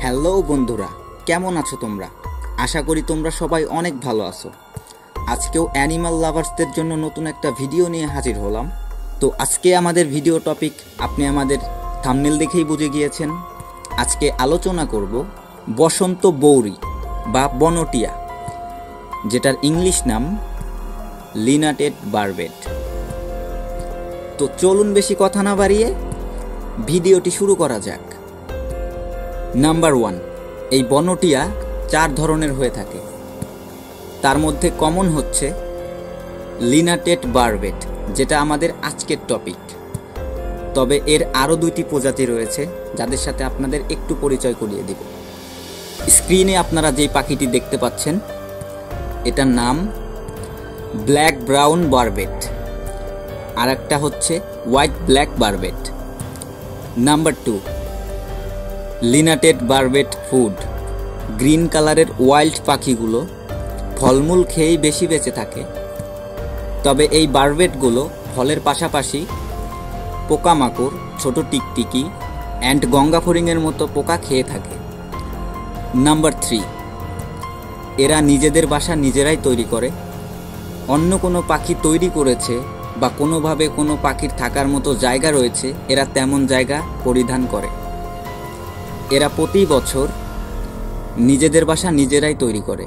Hello বন্ধুরা, কেমন আছো তোমরা? আশা করি তোমরা সবাই অনেক ভালো আছো। আজকেও অ্যানিমাল লাভার্সদের জন্য নতুন একটা ভিডিও নিয়ে হাজির হলাম। তো আজকে আমাদের ভিডিও টপিক আপনি আমাদের থাম্বনেল দেখেই বুঝে গিয়েছেন। আজকে আলোচনা করব বসন্ত বৌরি বা বনটিয়া, যেটার ইংলিশ নাম লিনাটেড বারবেট। তো চলুন বেশি কথা না বাড়িয়ে ভিডিওটি শুরু করা যাক। নাম্বার 1, এই বনটিয়া 4 ধরনের হয়ে থাকে। তার মধ্যে কমন হচ্ছে লিনাটেড বারবেট, যেটা আমাদের আজকের টপিক। তবে এর আরও 2টি প্রজাতি রয়েছে, যাদের সাথে আপনাদের একটু পরিচয় করিয়ে দিব। স্ক্রিনে আপনারা যেই পাখিটি দেখতে পাচ্ছেন, এটার নাম ব্ল্যাক ব্রাউন বারবেট, আর একটা হচ্ছে white black barbet. Number 2, lineated barbet food. Green কালারের ওয়াইল্ড পাখিগুলো ফলমূল খেয়েই বেশি বেঁচে থাকে। তবে এই বারবেটগুলো ফলের পাশাপাশি পোকামাকড়, ছোট টিকটিকি অ্যান্ড গঙ্গা ফড়িংয়ের মতো পোকা খেয়ে থাকে। নাম্বার 3, এরা নিজেদের বাসা নিজেরাই তৈরি করে। অন্য কোনো পাখি তৈরি করেছে বা কোনোভাবে কোনো পাখির থাকার মতো জায়গা রয়েছে, এরা তেমন জায়গা পরিধান করে। এরা প্রতি বছর নিজেদের বাসা নিজেরাই তৈরি করে।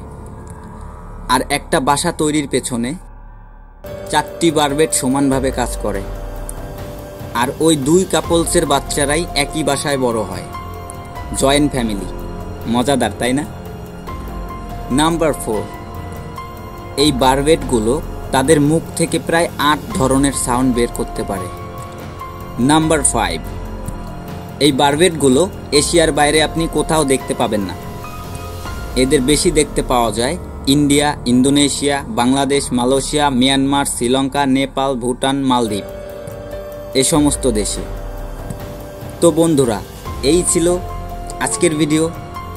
আর একটা বাসা তৈরির পেছনে 4টি বারবেট সমানভাবে কাজ করে। আর ওই 2 কাপলসের বাচ্চারাই একই বাসায় বড় হয়। জয়েন্ট ফ্যামিলি, মজাদার তাই না? নাম্বার 4, এই বারবেটগুলো তাদের মুখ থেকে প্রায় 8 ধরনের সাউন্ড বের করতে পারে। নাম্বার 5, এই বারবেটগুলো এশিয়ার বাইরে আপনি কোথাও দেখতে পাবেন না। এদের বেশি দেখতে পাওয়া যায় India, Indonesia, Bangladesh, Malaysia, Myanmar, Sri Lanka, Nepal, Bhutan, মালদ্বীপ, এ সমস্ত দেশে। তো বন্ধুরা, এই ছিল আজকের ভিডিও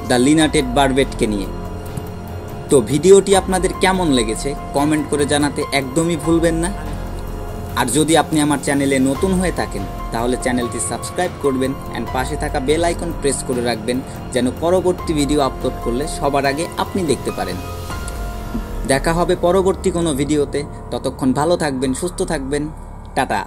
দ্য লিনাটেড বারবেটকে নিয়ে। তো ভিডিওটি আপনাদের কেমন লেগেছে কমেন্ট করে জানাতে একদমই ভুলবেন না। আর যদি আপনি আমার চ্যানেলে নতুন হয়ে থাকেন, তাহলে চ্যানেলটি সাবস্ক্রাইব করবেন অ্যান্ড পাশে থাকা বেল আইকন প্রেস করে রাখবেন, যেন পরবর্তী ভিডিও আপলোড করলে সবার আগে আপনি দেখতে পারেন। দেখা হবে পরবর্তী কোনো ভিডিওতে। ততক্ষণ ভালো থাকবেন, সুস্থ থাকবেন। টাটা।